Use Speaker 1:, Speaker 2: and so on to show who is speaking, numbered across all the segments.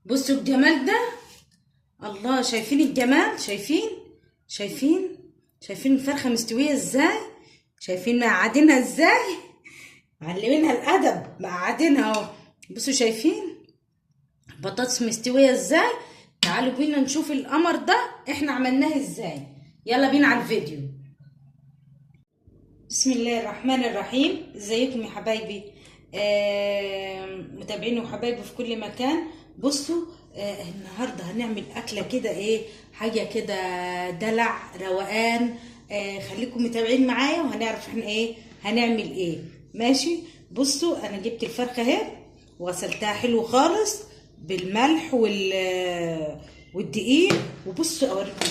Speaker 1: بصوا الجمال ده. الله، شايفين الجمال؟ شايفين الفرخة مستوية ازاي؟ شايفين مقعدينها ازاي؟ معلمينها الأدب، مقعدينها اهو. بصوا شايفين البطاطس مستوية ازاي؟ تعالوا بينا نشوف القمر ده احنا عملناه ازاي. يلا بينا على الفيديو. بسم الله الرحمن الرحيم. ازيكم يا حبايبي؟ متابعيني وحبايبي في كل مكان. بصوا، النهارده هنعمل اكله كده، ايه حاجه كده، دلع روقان. خليكم متابعين معايا وهنعرف احنا ايه هنعمل ايه. ماشي. بصوا انا جبت الفرخه اهي وغسلتها حلو خالص بالملح والدقيق. وبصوا اوريكم.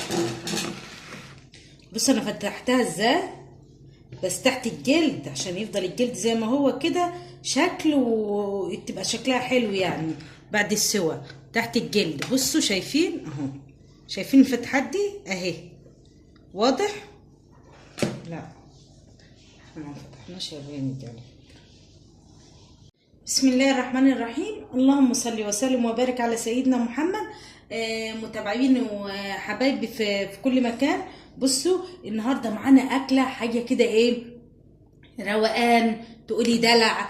Speaker 1: بصوا انا فتحتها ازاي، بس تحت الجلد عشان يفضل الجلد زي ما هو كده شكله، وتبقى شكلها حلو يعني بعد السوا. تحت الجلد بصوا شايفين اهو، شايفين الفتحات دي اهي، واضح؟ لا احنا ما فتحناش يا بنتي. بسم الله الرحمن الرحيم. اللهم صل وسلم وبارك على سيدنا محمد. متابعين وحبايبي في كل مكان. بصوا النهارده معانا اكله حاجه كده، ايه روقان، تقولي دلع.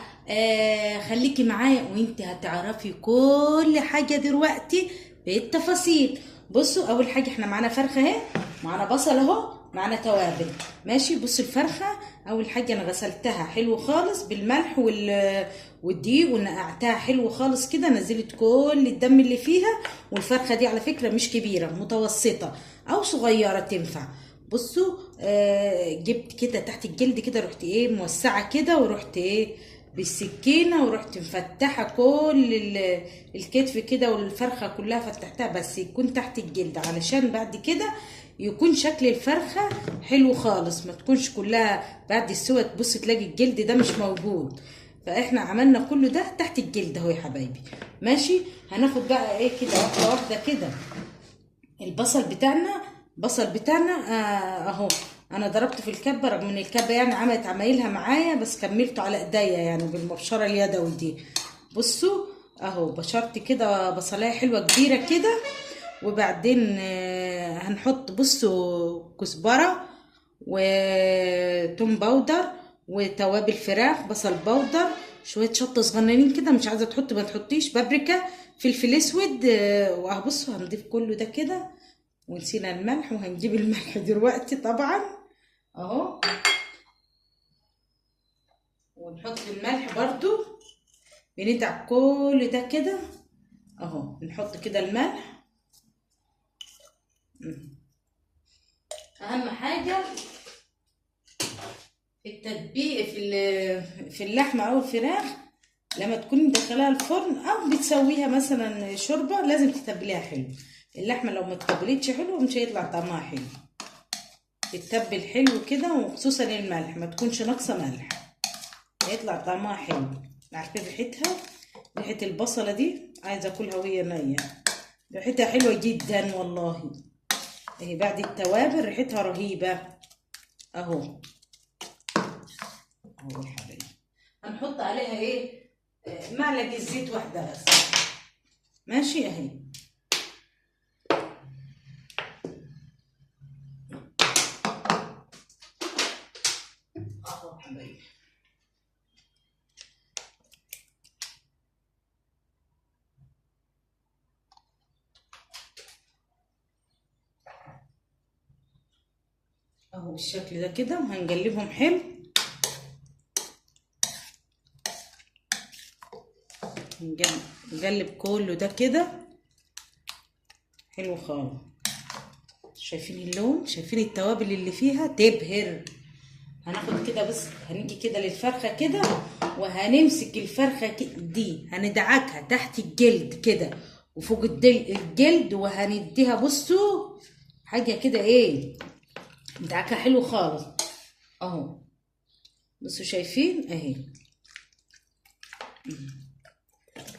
Speaker 1: خليكي معايا وانت هتعرفي كل حاجة دلوقتي بالتفاصيل. بصوا اول حاجة احنا معانا فرخة اهي، معانا بصل اهو، معانا توابل. ماشي. بصوا الفرخة اول حاجة انا غسلتها حلو خالص بالملح والدقيق ونقعتها حلو خالص كده، نزلت كل الدم اللي فيها. والفرخة دي على فكرة مش كبيرة، متوسطة او صغيرة تنفع. بصوا جبت كده تحت الجلد كده، رحت ايه موسعه كده، ورحت ايه بالسكينه ورحت مفتحه كل الكتف كده، والفرخه كلها فتحتها بس يكون تحت الجلد، علشان بعد كده يكون شكل الفرخه حلو خالص، ما تكونش كلها بعد السوى تبص تلاقي الجلد ده مش موجود. فاحنا عملنا كله ده تحت الجلد اهو يا حبايبي. ماشي. هناخد بقى ايه كده واحده واحده كده البصل بتاعنا اهو. انا ضربته في الكبه، رغم ان الكبه يعني عملت عمايلها معايا، بس كملته على ايديا يعني بالمبشره اليدوي دي. بصوا اهو بشرت كده بصلايه حلوه كبيره كده. وبعدين هنحط بصوا كزبره وتوم باودر وتوابل فراخ، بصل باودر، شويه شطه صغننين كده، مش عايزه تحط ما تحطيش، بابريكا، فلفل اسود. وهبصوا هنضيف كله ده كده. ونسينا الملح، وهنجيب الملح دلوقتي طبعا اهو. ونحط الملح برضو، بندعك كل ده كده اهو. نحط كده الملح. اهم حاجه في التتبيل في اللحمه او الفراخ، لما تكوني مدخلاها الفرن او بتسويها مثلا شوربه، لازم تتبليها حلو. اللحمه لو ما اتبلتش حلو مش هيطلع طعمها حلو. تتبل حلو كده، وخصوصا الملح ما تكونش ناقصه ملح، هيطلع طعمها حلو. عارفين ريحتها؟ ريحه البصله دي عايزه اكلها وهي نيه، ريحتها حلوه جدا والله. اهي بعد التوابل ريحتها رهيبه اهو. اهو يا حبايبي، هنحط عليها ايه معلقه زيت واحده بس. ماشي اهي. اهو يا حبايبي. اهو بالشكل ده كده، وهنقلبهم حلو. نقلب كله ده كده حلو خالص. شايفين اللون؟ شايفين التوابل اللي فيها تبهر. هناخد كده بس، هنيجي كده للفرخه كده، وهنمسك الفرخه دي هندعكها تحت الجلد كده وفوق الجلد، وهنديها بصوا حاجه كده، ايه ندعكها حلو خالص اهو. بصوا شايفين اهي.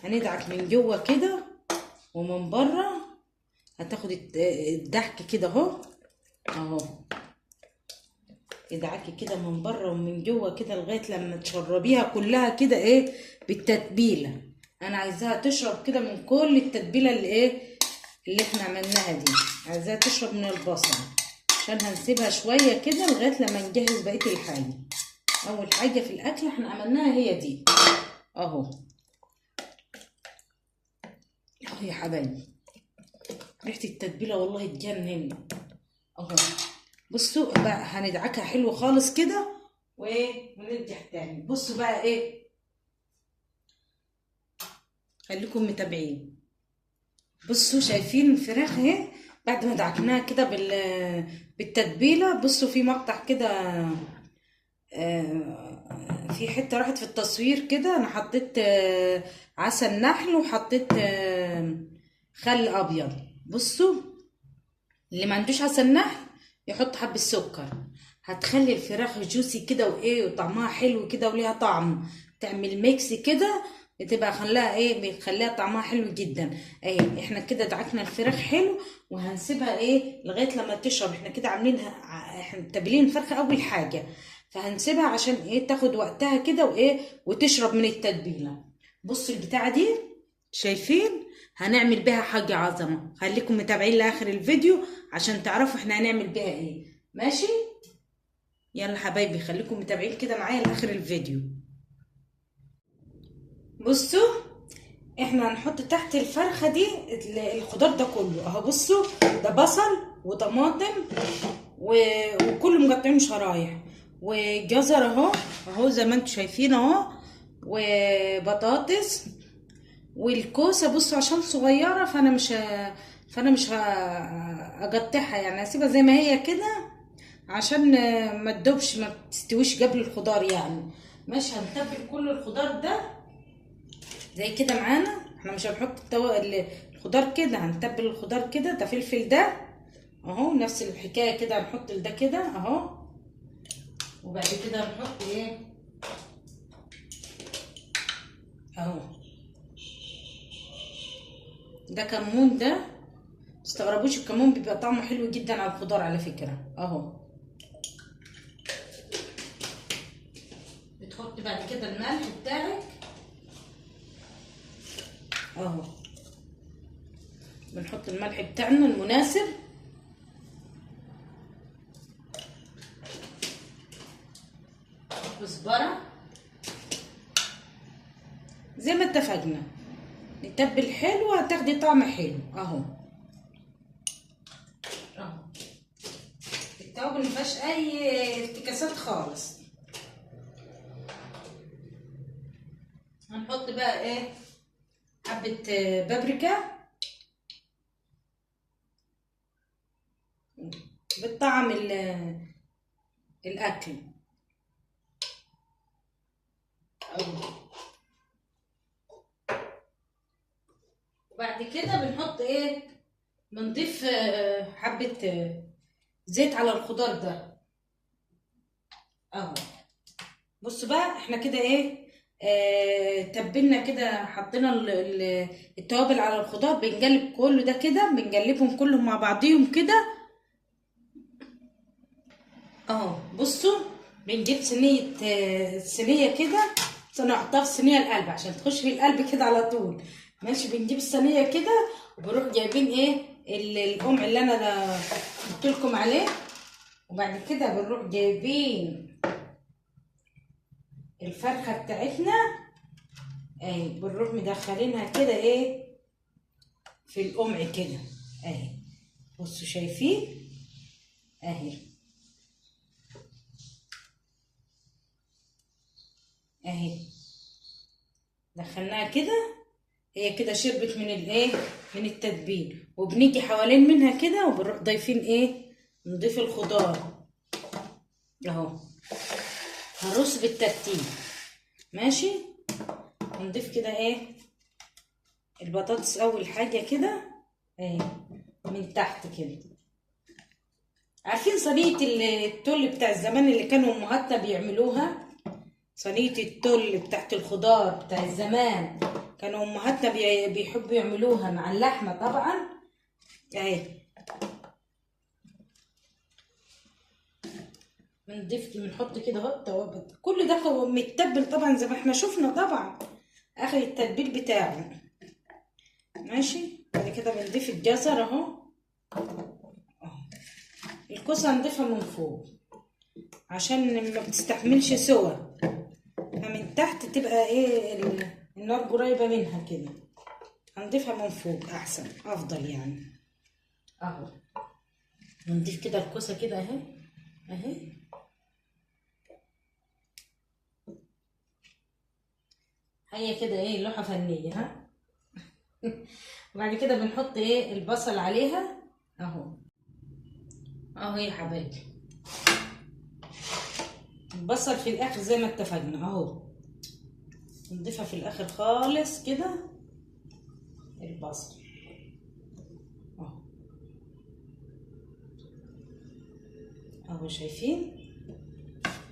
Speaker 1: هندعك من جوه كده ومن بره. هتاخد الضحك كده اهو اهو. ادعكي كده من بره ومن جوه كده لغايه لما تشربيها كلها كده ايه بالتتبيله. انا عايزاها تشرب كده من كل التتبيله اللي ايه اللي احنا عملناها دي، عايزاها تشرب من البصل، عشان هنسيبها شويه كده لغايه لما نجهز بقيه الحاجه. اول حاجه في الاكل احنا عملناها هي دي اهو. اهو يا حبايبي، ريحه التتبيله والله تجنن اهو. بصوا بقى هندعكها حلو خالص كده ونرجع تاني. بصوا بقى ايه، خليكم متابعين. بصوا شايفين الفراخ اهي بعد ما دعكناها كده بالتتبيله. بصوا في مقطع كده في حته راحت في التصوير كده، انا حطيت عسل نحل وحطيت خل ابيض. بصوا اللي ما عندوش عسل نحل يحط حبه سكر، هتخلي الفراخ جوسي كده وايه وطعمها حلو كده وليها طعم. تعمل ميكس كده بتبقى خلاها ايه، بتخليها طعمها حلو جدا. اهي احنا كده دعكنا الفراخ حلو وهنسيبها ايه لغايه لما تشرب. احنا كده عاملينها احنا تابلين الفرخه اول حاجه، فهنسيبها عشان ايه تاخد وقتها كده وايه وتشرب من التتبيله. بصوا البتاعه دي شايفين هنعمل بيها حاجه عظمه. خليكم متابعين لاخر الفيديو عشان تعرفوا احنا هنعمل بيها ايه. ماشي، يلا حبايبي خليكم متابعين كده معايا لاخر الفيديو. بصوا احنا هنحط تحت الفرخه دي الخضار ده كله اهو. بصوا ده بصل وطماطم وكله مقطعين شرايح، وجزر اهو اهو زي ما انتم شايفين اهو، وبطاطس والكوسه. بصوا عشان صغيره فانا مش هقطعها، يعني هسيبها زي ما هي كده عشان ما تدوبش ما تستويش قبل الخضار يعني. ماشي، هنتبل كل الخضار ده زي كده معانا. احنا مش هنحط الخضار كده، هنتبل الخضار كده. ده فلفل ده اهو نفس الحكايه كده، هنحط ده كده اهو. وبعد كده هنحط ايه اهو، ده كمون. ده متستغربوش الكمون بيبقى طعمه حلو جدا على الخضار على فكره اهو. بتحط بعد كده الملح بتاعك اهو، بنحط الملح بتاعنا المناسب. كزبره زي ما اتفقنا، نتبل حلو هتاخدي طعم حلو اهو. اهو التوابل مفيهاش اي افتكاسات خالص. هنحط بقى ايه حبه بابريكا بالطعم الاكل اهو. وبعد كده بنحط ايه، بنضيف حبه زيت على الخضار ده اهو. بصوا بقى احنا كده ايه تبلنا كده، حطينا التوابل على الخضار. بنقلب كله ده كده، بنقلبهم كلهم مع بعضيهم كده اهو. بصوا بنجيب صينيه كده، نحطها في صينيه القلب عشان تخش في القلب كده على طول. ماشي، بنجيب الصينيه كده وبنروح جايبين ايه القمع اللي انا قلت لكم عليه، وبعد كده بنروح جايبين الفرخه بتاعتنا اهي، بنروح مدخلينها كده ايه في القمع كده اهي. بصوا شايفين اهي اهي، دخلناها كده هي كده شربت من الايه من التتبيل. وبنيجي حوالين منها كده وبنروح ضايفين ايه، نضيف الخضار اهو. هنرص بالترتيب ماشي. هنضيف كده ايه البطاطس اول حاجه كده اهي من تحت كده. عارفين صينيه التل بتاع زمان اللي كانوا امهاتنا بيعملوها؟ صينيه التل بتاعت الخضار بتاع زمان كانوا امهاتنا بيحبوا يعملوها مع اللحمه طبعا اهي. بنضيف بنحط كده اهو التوابل، كل ده متبل طبعا زي ما احنا شفنا طبعا اخر التتبيل بتاعه. ماشي. بعد كده بنضيف الجزر اهو. الكوسه هنضيفها من فوق عشان ما بتستحملش سوا، فمن تحت تبقى ايه النار قريبه منها كده. هنضيفها من فوق احسن افضل يعني. اهو نضيف كده الكوسه كده اهي اهي. هي كده ايه لوحه فنيه ها. وبعد كده بنحط ايه البصل عليها اهو اهو يا حبايبي. البصل في الاخر زي ما اتفقنا اهو، نضيفها في الاخر خالص كده البصل اهو اهو. شايفين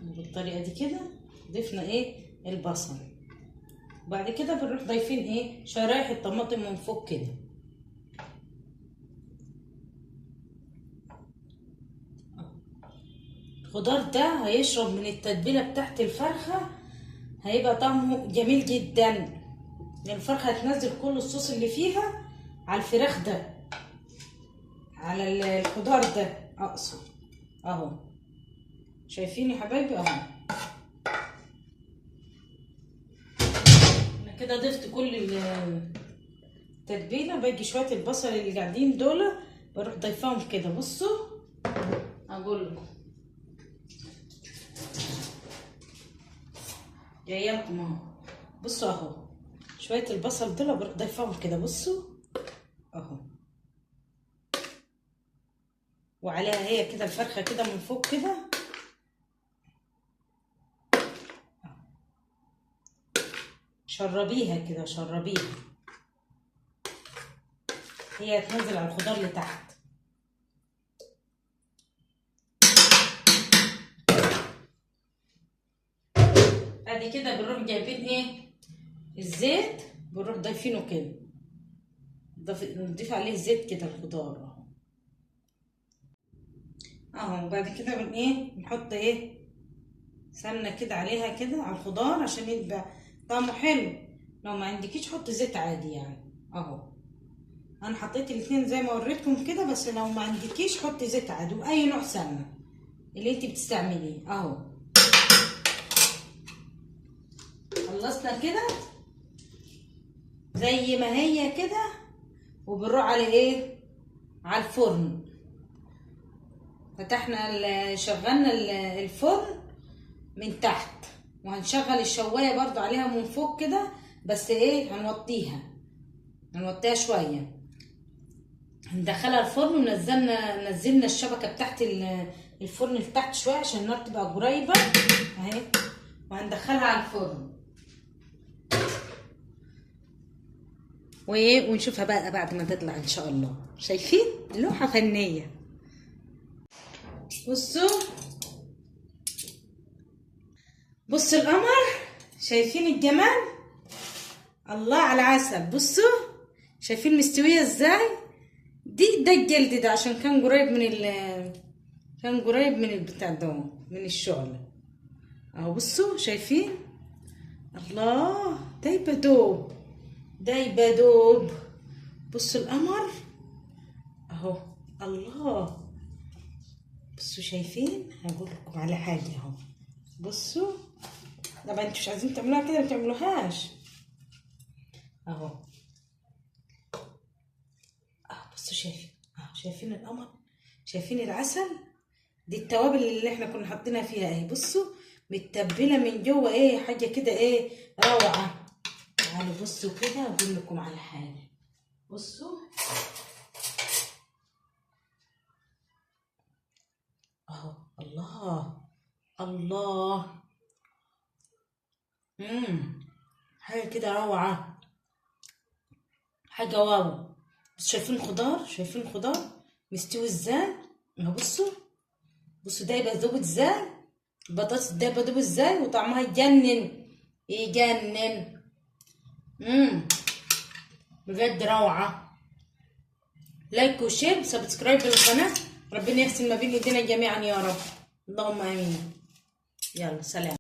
Speaker 1: بالطريقه دي كده ضفنا ايه البصل. وبعد كده بنروح ضايفين ايه شرايح الطماطم من فوق كده. الخضار ده هيشرب من التتبيله بتاعت الفرخه، هيبقى طعمه جميل جدا. لان الفرخه هتنزل كل الصوص اللي فيها على الفراخ ده، على الخضار ده اقصد اهو. شايفين يا حبايبي اهو. انا كده ضفت كل التتبيله. باجي شويه البصل اللي قاعدين دول بروح ضيفاهم كده. بصوا اقول لكم جايه لكم اهو. بصوا اهو شويه البصل دول بروح ضيفاهم كده. بصوا اهو. وعليها هي كده الفرخه كده من فوق كده. شربيها كده شربيها، هي هتنزل على الخضار لتحت. بعد كده بنروح جايبين ايه الزيت، بنروح ضايفينه كده. نضيف عليه زيت كده الخضار اهو. بعد كده نحط ايه سمنه كده عليها كده على الخضار عشان يبقى طعمه حلو. لو ما عندكيش حط زيت عادي يعني اهو. انا حطيت الاتنين زي ما وريتكم كده، بس لو ما عندكيش حط زيت عادي واي نوع سمنه اللي انت بتستعمليه اهو. خلصنا كده زي ما هي كده، وبنروح على ايه على الفرن. فتحنا شغلنا الفرن من تحت، وهنشغل الشوايه برضو عليها من فوق كده، بس ايه هنوطيها شويه. هندخلها الفرن ونزلنا الشبكه بتاعت الفرن لتحت شويه عشان النار تبقى قريبه اهي. وهندخلها على الفرن ونشوفها بقى بعد ما تطلع ان شاء الله. شايفين لوحه فنيه. بصوا القمر، شايفين الجمال، الله على العسل. بصوا شايفين مستويه ازاي. ده الجلد ده عشان كان قريب من البتاع ده من الشعله اهو. بصوا شايفين الله دايبه دوب. بصوا القمر اهو الله. بصوا شايفين هقول لكم على حاجه اهو. بصوا طبعا انتوا مش عايزين تعملوها كده ما تعملوهاش اهو. بصوا شايفين القمر، شايفين العسل. دي التوابل اللي احنا كنا حاطينها فيها اهي. بصوا متبله من جوه ايه حاجه كده ايه روعه. تعالوا بصوا كده اقول لكم على حاجه. بصوا اهو الله الله. حاجه كده روعه، حاجه واو. بس شايفين الخضار مستوي ازاي اهو. بصوا دايبه ذوبت ازاي، البطاطس دايبه ذوبت ازاي، وطعمها يجنن بجد روعه. لايك وشير وسبسكرايب للقناه. ربنا يحسن ما بين ايدينا جميعا يا رب، اللهم امين. يلا سلام.